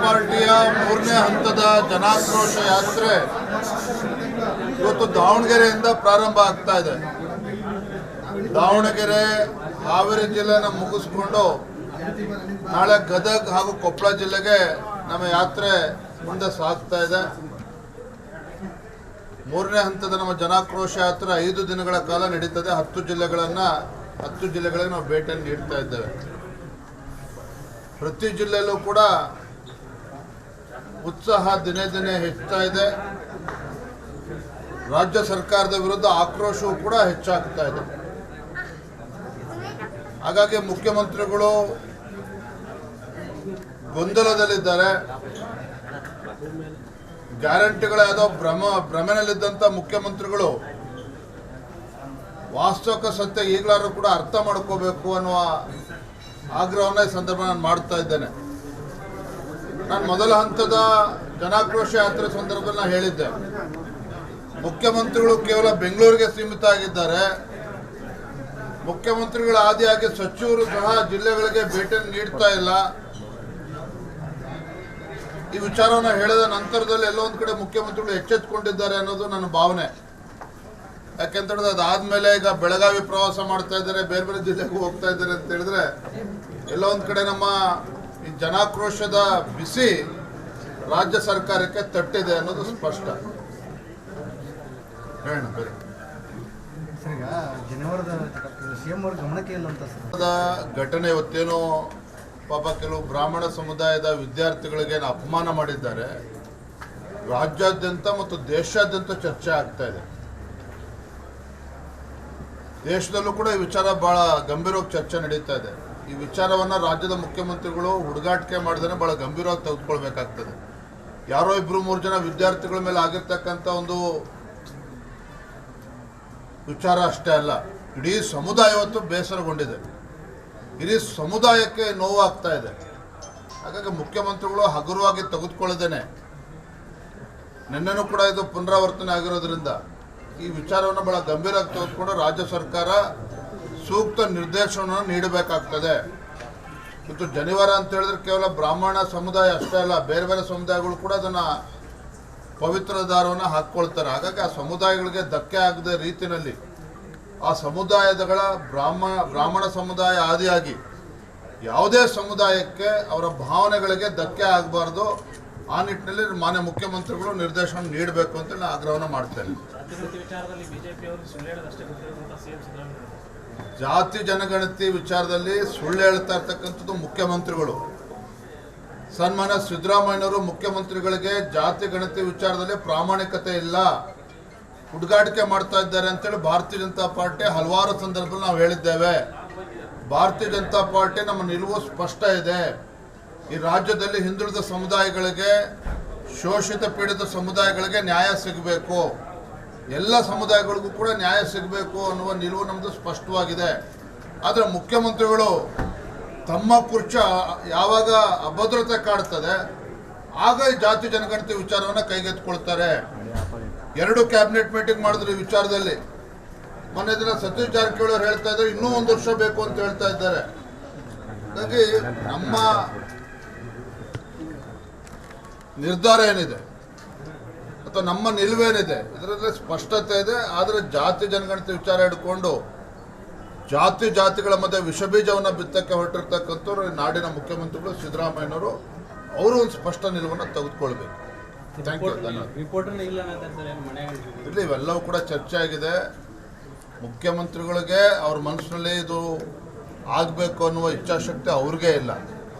ಪಾರ್ಟಿಯ ಮೂರನೇ ಹಂತದ ಜನಾಕ್ರೋಶ ಯಾತ್ರೆ ಇವತ್ತು ದಾವಣಗೆರೆಯಿಂದ ಪ್ರಾರಂಭ ಆಗ್ತಾ ಇದೆ. ದಾವಣಗೆರೆ ಹಾವೇರಿ ಜಿಲ್ಲೆನ ಮುಗಿಸ್ಕೊಂಡು ನಾಳೆ ಗದಗ ಹಾಗೂ ಕೊಪ್ಪಳ ಜಿಲ್ಲೆಗೆ ನಮ್ಮ ಯಾತ್ರೆ ಮುಂದೆ ಸಾಗ್ತಾ ಇದೆ. ಮೂರನೇ ಹಂತದ ನಮ್ಮ ಜನಾಕ್ರೋಶ ಯಾತ್ರೆ 5 ದಿನಗಳ ಕಾಲ ನಡೀತದೆ. 10 ಜಿಲ್ಲೆಗಳಿಗೆ ನಾವು ಭೇಟಿಯನ್ನು ನೀಡ್ತಾ ಇದ್ದೇವೆ. ಪ್ರತಿ ಜಿಲ್ಲೆಯಲ್ಲೂ ಕೂಡ ಉತ್ಸಾಹ ದಿನೇ ದಿನೇ ಹೆಚ್ಚುತ್ತಾ ಇದೆ. ರಾಜ್ಯ ಸರ್ಕಾರದ ವಿರುದ್ಧ ಆಕ್ರೋಶವೂ ಕೂಡ ಹೆಚ್ಚಾಗ್ತಾ ಇದೆ. ಹಾಗಾಗಿ ಮುಖ್ಯಮಂತ್ರಿಗಳು ಗೊಂದಲದಲ್ಲಿದ್ದಾರೆ. ಗ್ಯಾರಂಟಿಗಳ ಯಾವುದೋ ಭ್ರಮೆನಲ್ಲಿದ್ದಂಥ ಮುಖ್ಯಮಂತ್ರಿಗಳು ವಾಸ್ತವಿಕ ಸತ್ಯ ಈಗಲಾದ್ರೂ ಕೂಡ ಅರ್ಥ ಮಾಡ್ಕೋಬೇಕು ಅನ್ನುವ ಆಗ್ರಹವನ್ನು ಈ ಸಂದರ್ಭ ನಾನು ಮಾಡ್ತಾ ಇದ್ದೇನೆ. ನಾನು ಮೊದಲ ಹಂತದ ಜನಾಕ್ರೋಶ ಯಾತ್ರೆ ಸಂದರ್ಭದಲ್ಲಿ ನಾನು ಹೇಳಿದ್ದೆ, ಮುಖ್ಯಮಂತ್ರಿಗಳು ಕೇವಲ ಬೆಂಗಳೂರಿಗೆ ಸೀಮಿತ ಆಗಿದ್ದಾರೆ. ಮುಖ್ಯಮಂತ್ರಿಗಳ ಆದಿಯಾಗಿ ಸಚಿವರು ಸಹ ಜಿಲ್ಲೆಗಳಿಗೆ ಭೇಟಿಯನ್ನು ನೀಡ್ತಾ ಇಲ್ಲ. ಈ ವಿಚಾರವನ್ನು ಹೇಳಿದ ನಂತರದಲ್ಲಿ ಎಲ್ಲೋ ಒಂದು ಕಡೆ ಮುಖ್ಯಮಂತ್ರಿಗಳು ಎಚ್ಚೆತ್ತುಕೊಂಡಿದ್ದಾರೆ ಅನ್ನೋದು ನನ್ನ ಭಾವನೆ. ಯಾಕೆಂತೇಳಿದ್ರೆ ಅದಾದ್ಮೇಲೆ ಈಗ ಬೆಳಗಾವಿ ಪ್ರವಾಸ ಮಾಡ್ತಾ ಇದ್ದಾರೆ, ಬೇರೆ ಬೇರೆ ಜಿಲ್ಲೆಗೂ ಹೋಗ್ತಾ ಇದ್ದಾರೆ ಅಂತ ಹೇಳಿದ್ರೆ ಎಲ್ಲೋ ಒಂದು ಕಡೆ ನಮ್ಮ ಈ ಜನಾಕ್ರೋಶದ ಬಿಸಿ ರಾಜ್ಯ ಸರ್ಕಾರಕ್ಕೆ ತಟ್ಟಿದೆ ಅನ್ನೋದು ಸ್ಪಷ್ಟ. ಹೇಳೋಣ ಬೇರೆ ಘಟನೆ ಇವತ್ತೇನೋ ಪಾಪ ಕೆಲವು ಬ್ರಾಹ್ಮಣ ಸಮುದಾಯದ ವಿದ್ಯಾರ್ಥಿಗಳಿಗೆ ಅಪಮಾನ ಮಾಡಿದ್ದಾರೆ. ರಾಜ್ಯಾದ್ಯಂತ ಮತ್ತು ದೇಶಾದ್ಯಂತ ಚರ್ಚೆ ಆಗ್ತಾ ಇದೆ. ದೇಶದಲ್ಲೂ ಕೂಡ ಈ ವಿಚಾರ ಬಹಳ ಗಂಭೀರವಾಗಿ ಚರ್ಚೆ ನಡೀತಾ ಇದೆ. ಈ ವಿಚಾರವನ್ನು ರಾಜ್ಯದ ಮುಖ್ಯಮಂತ್ರಿಗಳು ಹುಡುಗಾಟಿಕೆ ಮಾಡಿದ್ರೆ ಬಹಳ ಗಂಭೀರವಾಗಿ ತೆಗೆದುಕೊಳ್ಬೇಕಾಗ್ತದೆ. ಯಾರೋ 2-3 ಜನ ವಿದ್ಯಾರ್ಥಿಗಳ ಮೇಲೆ ಆಗಿರ್ತಕ್ಕಂಥ ಒಂದು ವಿಚಾರ ಅಷ್ಟೇ ಅಲ್ಲ, ಇಡೀ ಸಮುದಾಯ ಇವತ್ತು ಬೇಸರಗೊಂಡಿದೆ. ಇಡೀ ಸಮುದಾಯಕ್ಕೆ ನೋವಾಗ್ತಾ ಇದೆ. ಹಾಗಾಗಿ ಮುಖ್ಯಮಂತ್ರಿಗಳು ಹಗುರವಾಗಿ ತೆಗೆದುಕೊಳ್ಳದೇನೆ, ನಿನ್ನೆನೂ ಕೂಡ ಇದು ಪುನರಾವರ್ತನೆ ಆಗಿರೋದ್ರಿಂದ ಈ ವಿಚಾರವನ್ನು ಬಹಳ ಗಂಭೀರವಾಗಿ ತೆಗೆದುಕೊಂಡು ರಾಜ್ಯ ಸರ್ಕಾರ ಸೂಕ್ತ ನಿರ್ದೇಶನವನ್ನು ನೀಡಬೇಕಾಗ್ತದೆ. ಇವತ್ತು ಜನಿವಾರ ಅಂತ ಹೇಳಿದ್ರೆ ಕೇವಲ ಬ್ರಾಹ್ಮಣ ಸಮುದಾಯ ಅಷ್ಟೇ ಅಲ್ಲ, ಬೇರೆ ಬೇರೆ ಸಮುದಾಯಗಳು ಕೂಡ ಅದನ್ನು ಪವಿತ್ರ ದಾರವನ್ನು ಹಾಕ್ಕೊಳ್ತಾರೆ. ಹಾಗಾಗಿ ಆ ಸಮುದಾಯಗಳಿಗೆ ಧಕ್ಕೆ ಆಗದ ರೀತಿಯಲ್ಲಿ ಆ ಸಮುದಾಯಗಳ ಬ್ರಾಹ್ಮಣ ಸಮುದಾಯ ಆದಿಯಾಗಿ ಯಾವುದೇ ಸಮುದಾಯಕ್ಕೆ ಅವರ ಭಾವನೆಗಳಿಗೆ ಧಕ್ಕೆ ಆಗಬಾರ್ದು. ಆ ನಿಟ್ಟಿನಲ್ಲಿ ಮಾನ್ಯ ಮುಖ್ಯಮಂತ್ರಿಗಳು ನಿರ್ದೇಶನ ನೀಡಬೇಕು ಅಂತ ನಾನು ಆಗ್ರಹವನ್ನು ಮಾಡ್ತೇನೆ. ಜಾತಿ ಜನಗಣತಿ ವಿಚಾರದಲ್ಲಿ ಸುಳ್ಳು ಹೇಳ್ತಾ ಇರ್ತಕ್ಕಂಥದ್ದು ಮುಖ್ಯಮಂತ್ರಿಗಳು. ಸನ್ಮಾನ್ಯ ಸಿದ್ದರಾಮಯ್ಯನವರು ಮುಖ್ಯಮಂತ್ರಿಗಳಿಗೆ ಜಾತಿ ಗಣತಿ ವಿಚಾರದಲ್ಲಿ ಪ್ರಾಮಾಣಿಕತೆ ಇಲ್ಲ, ಹುಡುಗಾಟಿಕೆ ಮಾಡ್ತಾ ಇದ್ದಾರೆ ಅಂತೇಳಿ ಭಾರತೀಯ ಜನತಾ ಪಾರ್ಟಿ ಹಲವಾರು ಸಂದರ್ಭದಲ್ಲಿ ನಾವು ಹೇಳಿದ್ದೇವೆ. ಭಾರತೀಯ ಜನತಾ ಪಾರ್ಟಿ ನಮ್ಮ ನಿಲುವು ಸ್ಪಷ್ಟ ಇದೆ. ಈ ರಾಜ್ಯದಲ್ಲಿ ಹಿಂದುಳಿದ ಸಮುದಾಯಗಳಿಗೆ, ಶೋಷಿತ ಪೀಡಿತ ಸಮುದಾಯಗಳಿಗೆ ನ್ಯಾಯ ಸಿಗಬೇಕು, ಎಲ್ಲ ಸಮುದಾಯಗಳಿಗೂ ಕೂಡ ನ್ಯಾಯ ಸಿಗಬೇಕು ಅನ್ನುವ ನಿಲುವು ನಮ್ಮದು ಸ್ಪಷ್ಟವಾಗಿದೆ. ಆದರೆ ಮುಖ್ಯಮಂತ್ರಿಗಳು ತಮ್ಮ ಕುರ್ಚ ಯಾವಾಗ ಅಭದ್ರತೆ ಕಾಡ್ತದೆ ಆಗ ಈ ಜಾತಿ ಜನಗಣತಿ ವಿಚಾರವನ್ನು ಕೈಗೆತ್ತಿಕೊಳ್ತಾರೆ. 2 ಕ್ಯಾಬಿನೆಟ್ ಮೀಟಿಂಗ್ ಮಾಡಿದ್ರು ಈ ವಿಚಾರದಲ್ಲಿ. ಮೊನ್ನೆ ದಿನ ಸತೀಶ್ ಜಾರಕಿಹೊಳಿ ಅವರು ಹೇಳ್ತಾ ಇದ್ದಾರೆ ಇನ್ನೂ 1 ವರ್ಷ ಬೇಕು ಅಂತ ಹೇಳ್ತಾ ಇದ್ದಾರೆ. ಹಾಗಾಗಿ ನಮ್ಮ ನಿರ್ಧಾರ ಏನಿದೆ ಅಥವಾ ನಮ್ಮ ನಿಲುವೇನಿದೆ ಇದರಲ್ಲಿ ಸ್ಪಷ್ಟತೆ ಇದೆ. ಆದರೆ ಜಾತಿ ಜನಗಣತಿ ವಿಚಾರ ಹಿಡ್ಕೊಂಡು ಜಾತಿಗಳ ಮಧ್ಯೆ ವಿಷಬೀಜವನ್ನು ಬಿತ್ತಕ್ಕೆ ಹೊರಟಿರ್ತಕ್ಕಂಥವ್ರು ನಾಡಿನ ಮುಖ್ಯಮಂತ್ರಿಗಳು ಸಿದ್ದರಾಮಯ್ಯನವರು ಅವರು ಒಂದು ಸ್ಪಷ್ಟ ನಿಲುವನ್ನು ತೆಗೆದುಕೊಳ್ಬೇಕು. ಇಲ್ಲಿ ಇವೆಲ್ಲವೂ ಕೂಡ ಚರ್ಚೆ ಆಗಿದೆ. ಮುಖ್ಯಮಂತ್ರಿಗಳಿಗೆ ಅವ್ರ ಮನಸ್ಸಿನಲ್ಲಿ ಇದು ಆಗಬೇಕು ಅನ್ನುವ ಇಚ್ಛಾಶಕ್ತಿ ಅವ್ರಿಗೆ ಇಲ್ಲ.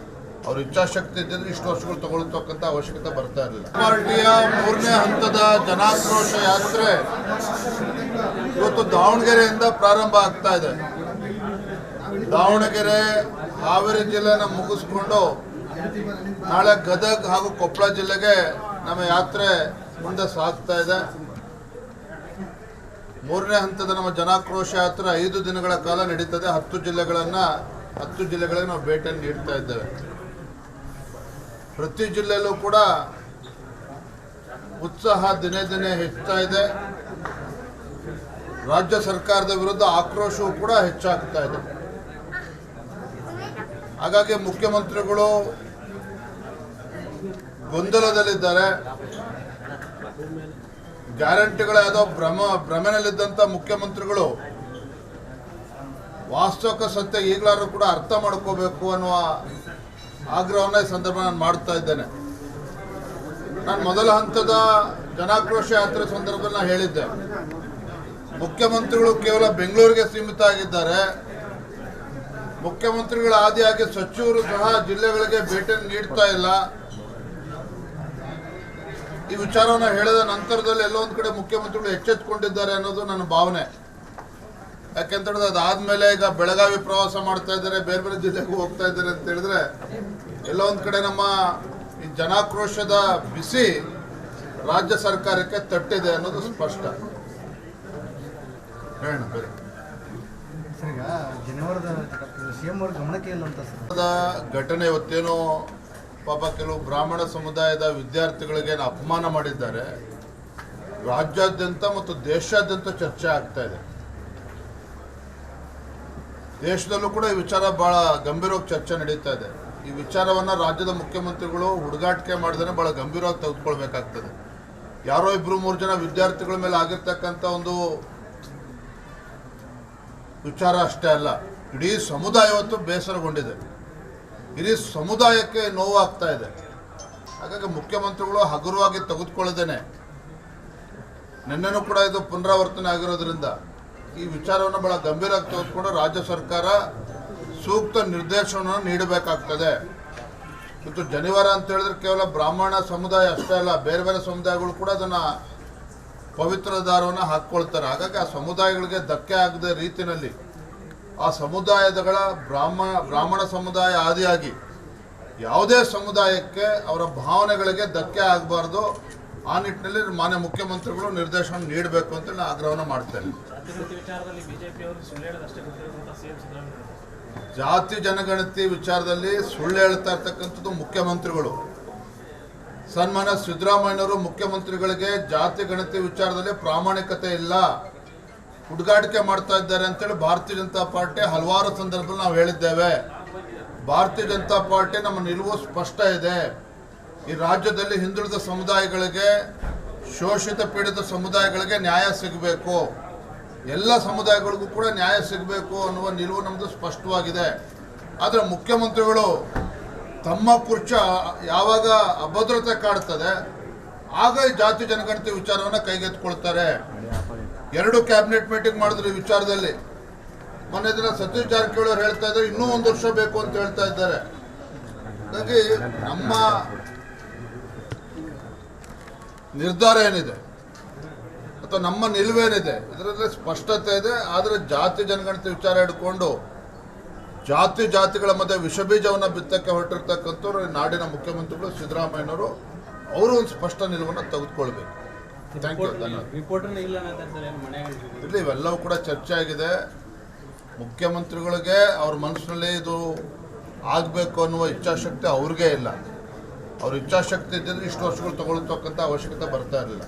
ಅವ್ರ ಇಚ್ಛಾಶಕ್ತಿ ಇದ್ದಿದ್ರೆ ಇಷ್ಟು ವರ್ಷಗಳು ತಗೊಳ್ತಕ್ಕಂಥ ಅವಶ್ಯಕತೆ ಬರ್ತಾ ಇರಲಿಲ್ಲ. ಪಾರ್ಟಿಯ ಮೂರನೇ ಹಂತದ ಜನಾಕ್ರೋಶ ಯಾತ್ರೆ ಇವತ್ತು ದಾವಣಗೆರೆಯಿಂದ ಪ್ರಾರಂಭ ಆಗ್ತಾ ಇದೆ. ದಾವಣಗೆರೆ ಹಾವೇರಿ ಜಿಲ್ಲೆನ ಮುಗಿಸ್ಕೊಂಡು ನಾಳೆ ಗದಗ ಹಾಗೂ ಕೊಪ್ಪಳ ಜಿಲ್ಲೆಗೆ ನಮ್ಮ ಯಾತ್ರೆ ಮುಂದೆ ಸಾಗ್ತಾ ಇದೆ. ಮೂರನೇ ಹಂತದ ನಮ್ಮ ಜನಾಕ್ರೋಶ ಯಾತ್ರೆ 5 ದಿನಗಳ ಕಾಲ ನಡೀತದೆ. 10 ಜಿಲ್ಲೆಗಳಿಗೆ ನಾವು ಭೇಟಿಯನ್ನು ನೀಡ್ತಾ ಇದ್ದೇವೆ. ಪ್ರತಿ ಜಿಲ್ಲೆಯಲ್ಲೂ ಕೂಡ ಉತ್ಸಾಹ ದಿನೇ ದಿನೇ ಹೆಚ್ಚುತ್ತಾ ಇದೆ. ರಾಜ್ಯ ಸರ್ಕಾರದ ವಿರುದ್ಧ ಆಕ್ರೋಶವೂ ಕೂಡ ಹೆಚ್ಚಾಗ್ತಾ ಇದೆ. ಹಾಗಾಗಿ ಮುಖ್ಯಮಂತ್ರಿಗಳು ಗೊಂದಲದಲ್ಲಿದ್ದಾರೆ. ಗ್ಯಾರಂಟಿಗಳ ಯಾವುದೋ ಭ್ರಮೆನಲ್ಲಿದ್ದಂಥ ಮುಖ್ಯಮಂತ್ರಿಗಳು ವಾಸ್ತವಿಕ ಸತ್ಯ ಈಗಲಾದ್ರೂ ಕೂಡ ಅರ್ಥ ಮಾಡ್ಕೋಬೇಕು ಅನ್ನುವ ಆಗ್ರಹವನ್ನು ಈ ಸಂದರ್ಭ ನಾನು ಮಾಡ್ತಾ ಇದ್ದೇನೆ. ನಾನು ಮೊದಲ ಹಂತದ ಜನಾಕ್ರೋಶ ಯಾತ್ರೆ ಸಂದರ್ಭದಲ್ಲಿ ನಾನು ಹೇಳಿದ್ದೆ, ಮುಖ್ಯಮಂತ್ರಿಗಳು ಕೇವಲ ಬೆಂಗಳೂರಿಗೆ ಸೀಮಿತ ಆಗಿದ್ದಾರೆ. ಮುಖ್ಯಮಂತ್ರಿಗಳ ಆದಿಯಾಗಿ ಸಚಿವರು ಸಹ ಜಿಲ್ಲೆಗಳಿಗೆ ಭೇಟಿ ನೀಡ್ತಾ ಇಲ್ಲ. ಈ ವಿಚಾರವನ್ನು ಹೇಳಿದ ನಂತರದಲ್ಲಿ ಎಲ್ಲೋ ಒಂದು ಕಡೆ ಮುಖ್ಯಮಂತ್ರಿಗಳು ಎಚ್ಚೆತ್ತುಕೊಂಡಿದ್ದಾರೆ ಅನ್ನೋದು ನನ್ನ ಭಾವನೆ. ಯಾಕೆಂತೇಳಿದ್ರೆ ಅದಾದ್ಮೇಲೆ ಈಗ ಬೆಳಗಾವಿ ಪ್ರವಾಸ ಮಾಡ್ತಾ ಇದ್ದಾರೆ, ಬೇರೆ ಬೇರೆ ಜಿಲ್ಲೆಗೂ ಹೋಗ್ತಾ ಇದ್ದಾರೆ ಅಂತ ಹೇಳಿದ್ರೆ ಎಲ್ಲೋ ಒಂದು ಕಡೆ ನಮ್ಮ ಈ ಜನಾಕ್ರೋಶದ ಬಿಸಿ ರಾಜ್ಯ ಸರ್ಕಾರಕ್ಕೆ ತಟ್ಟಿದೆ ಅನ್ನೋದು ಸ್ಪಷ್ಟ. ಹೇಳೋಣ ಬೇರೆ ಘಟನೆ ಇವತ್ತೇನೋ ಪಾಪ ಕೆಲವು ಬ್ರಾಹ್ಮಣ ಸಮುದಾಯದ ವಿದ್ಯಾರ್ಥಿಗಳಿಗೆ ಅಪಮಾನ ಮಾಡಿದ್ದಾರೆ. ರಾಜ್ಯಾದ್ಯಂತ ಮತ್ತು ದೇಶಾದ್ಯಂತ ಚರ್ಚೆ ಆಗ್ತಾ ಇದೆ. ದೇಶದಲ್ಲೂ ಕೂಡ ಈ ವಿಚಾರ ಬಹಳ ಗಂಭೀರವಾಗಿ ಚರ್ಚೆ ನಡೀತಾ ಇದೆ. ಈ ವಿಚಾರವನ್ನು ರಾಜ್ಯದ ಮುಖ್ಯಮಂತ್ರಿಗಳು ಹುಡುಗಾಟಿಕೆ ಮಾಡಿದ್ರೆ ಬಹಳ ಗಂಭೀರವಾಗಿ ತೆಗೆದುಕೊಳ್ಬೇಕಾಗ್ತದೆ. ಯಾರೋ 2-3 ಜನ ವಿದ್ಯಾರ್ಥಿಗಳ ಮೇಲೆ ಆಗಿರ್ತಕ್ಕಂಥ ಒಂದು ವಿಚಾರ ಅಷ್ಟೇ ಅಲ್ಲ, ಇಡೀ ಸಮುದಾಯ ಇವತ್ತು ಬೇಸರಗೊಂಡಿದೆ. ಇಡೀ ಸಮುದಾಯಕ್ಕೆ ನೋವಾಗ್ತಾ ಇದೆ. ಹಾಗಾಗಿ ಮುಖ್ಯಮಂತ್ರಿಗಳು ಹಗುರವಾಗಿ ತೆಗೆದುಕೊಳ್ಳದೇನೆ, ನಿನ್ನೆನೂ ಕೂಡ ಇದು ಪುನರಾವರ್ತನೆ ಆಗಿರೋದ್ರಿಂದ ಈ ವಿಚಾರವನ್ನು ಬಹಳ ಗಂಭೀರವಾಗಿ ತೆಗೆದುಕೊಂಡು ರಾಜ್ಯ ಸರ್ಕಾರ ಸೂಕ್ತ ನಿರ್ದೇಶನವನ್ನು ನೀಡಬೇಕಾಗ್ತದೆ. ಇವತ್ತು ಜನಿವಾರ ಅಂತ ಹೇಳಿದ್ರೆ ಕೇವಲ ಬ್ರಾಹ್ಮಣ ಸಮುದಾಯ ಅಷ್ಟೇ ಅಲ್ಲ, ಬೇರೆ ಬೇರೆ ಸಮುದಾಯಗಳು ಕೂಡ ಅದನ್ನು ಪವಿತ್ರ ದಾರವನ್ನು ಹಾಕ್ಕೊಳ್ತಾರೆ. ಹಾಗಾಗಿ ಆ ಸಮುದಾಯಗಳಿಗೆ ಧಕ್ಕೆ ಆಗದ ರೀತಿಯಲ್ಲಿ ಆ ಸಮುದಾಯಗಳ ಬ್ರಾಹ್ಮಣ ಸಮುದಾಯ ಆದಿಯಾಗಿ ಯಾವುದೇ ಸಮುದಾಯಕ್ಕೆ ಅವರ ಭಾವನೆಗಳಿಗೆ ಧಕ್ಕೆ ಆಗಬಾರ್ದು. ಆ ನಿಟ್ಟಿನಲ್ಲಿ ಮಾನ್ಯ ಮುಖ್ಯಮಂತ್ರಿಗಳು ನಿರ್ದೇಶನ ನೀಡಬೇಕು ಅಂತ ನಾನು ಆಗ್ರಹವನ್ನು ಮಾಡ್ತೇನೆ. ಜಾತಿ ಜನಗಣತಿ ವಿಚಾರದಲ್ಲಿ ಸುಳ್ಳು ಹೇಳ್ತಾ ಇರ್ತಕ್ಕಂಥದ್ದು ಮುಖ್ಯಮಂತ್ರಿಗಳು. ಸನ್ಮಾನ್ಯ ಸಿದ್ದರಾಮಯ್ಯನವರು ಮುಖ್ಯಮಂತ್ರಿಗಳಿಗೆ ಜಾತಿ ಗಣತಿ ವಿಚಾರದಲ್ಲಿ ಪ್ರಾಮಾಣಿಕತೆ ಇಲ್ಲ, ಹುಡುಗಾಟಿಕೆ ಮಾಡ್ತಾ ಇದ್ದಾರೆ ಅಂತೇಳಿ ಭಾರತೀಯ ಜನತಾ ಪಾರ್ಟಿ ಹಲವಾರು ಸಂದರ್ಭದಲ್ಲಿ ನಾವು ಹೇಳಿದ್ದೇವೆ. ಭಾರತೀಯ ಜನತಾ ಪಾರ್ಟಿ ನಮ್ಮ ನಿಲುವು ಸ್ಪಷ್ಟ ಇದೆ. ಈ ರಾಜ್ಯದಲ್ಲಿ ಹಿಂದುಳಿದ ಸಮುದಾಯಗಳಿಗೆ, ಶೋಷಿತ ಪೀಡಿತ ಸಮುದಾಯಗಳಿಗೆ ನ್ಯಾಯ ಸಿಗಬೇಕು, ಎಲ್ಲ ಸಮುದಾಯಗಳಿಗೂ ಕೂಡ ನ್ಯಾಯ ಸಿಗಬೇಕು ಅನ್ನುವ ನಿಲುವು ನಮ್ಮದು ಸ್ಪಷ್ಟವಾಗಿದೆ. ಆದರೆ ಮುಖ್ಯಮಂತ್ರಿಗಳು ತಮ್ಮ ಕುರ್ಚಿ ಯಾವಾಗ ಅಭದ್ರತೆ ಕಾಡ್ತದೆ ಆಗ ಈ ಜಾತಿ ಜನಗಣತಿ ವಿಚಾರವನ್ನು ಕೈಗೆತ್ತಿಕೊಳ್ತಾರೆ. 2 ಕ್ಯಾಬಿನೆಟ್ ಮೀಟಿಂಗ್ ಮಾಡಿದ್ರು ಈ ವಿಚಾರದಲ್ಲಿ. ಮೊನ್ನೆ ದಿನ ಸತೀಶ್ ಜಾರಕಿಹೊಳಿ ಅವರು ಹೇಳ್ತಾ ಇದ್ದಾರೆ ಇನ್ನೂ 1 ವರ್ಷ ಬೇಕು ಅಂತ ಹೇಳ್ತಾ ಇದ್ದಾರೆ. ಹಾಗಾಗಿ ನಮ್ಮ ನಿರ್ಧಾರ ಏನಿದೆ ಅಥವಾ ನಮ್ಮ ನಿಲುವೇನಿದೆ ಇದರಲ್ಲಿ ಸ್ಪಷ್ಟತೆ ಇದೆ. ಆದರೆ ಜಾತಿ ಜನಗಣತಿ ವಿಚಾರ ಹಿಡ್ಕೊಂಡು ಜಾತಿಗಳ ಮಧ್ಯೆ ವಿಷಬೀಜವನ್ನು ಬಿತ್ತಕ್ಕೆ ಹೊರಟಿರ್ತಕ್ಕಂಥವ್ರು ನಾಡಿನ ಮುಖ್ಯಮಂತ್ರಿಗಳು ಸಿದ್ದರಾಮಯ್ಯನವರು ಅವರು ಒಂದು ಸ್ಪಷ್ಟ ನಿಲುವನ್ನು ತೆಗೆದುಕೊಳ್ಬೇಕು. Thank you. ಇಲ್ಲಿ ಇವೆಲ್ಲವೂ ಕೂಡ ಚರ್ಚೆ ಆಗಿದೆ. ಮುಖ್ಯಮಂತ್ರಿಗಳಿಗೆ ಅವ್ರ ಮನಸ್ಸಿನಲ್ಲಿ ಇದು ಆಗಬೇಕು ಅನ್ನುವ ಇಚ್ಛಾಶಕ್ತಿ ಅವ್ರಿಗೆ ಇಲ್ಲ. ಅವ್ರ ಇಚ್ಛಾಶಕ್ತಿ ಇದ್ದಿದ್ರೆ ಇಷ್ಟು ವರ್ಷಗಳು ತಗೊಳ್ತಕ್ಕಂಥ ಅವಶ್ಯಕತೆ ಬರ್ತಾ ಇರಲಿಲ್ಲ.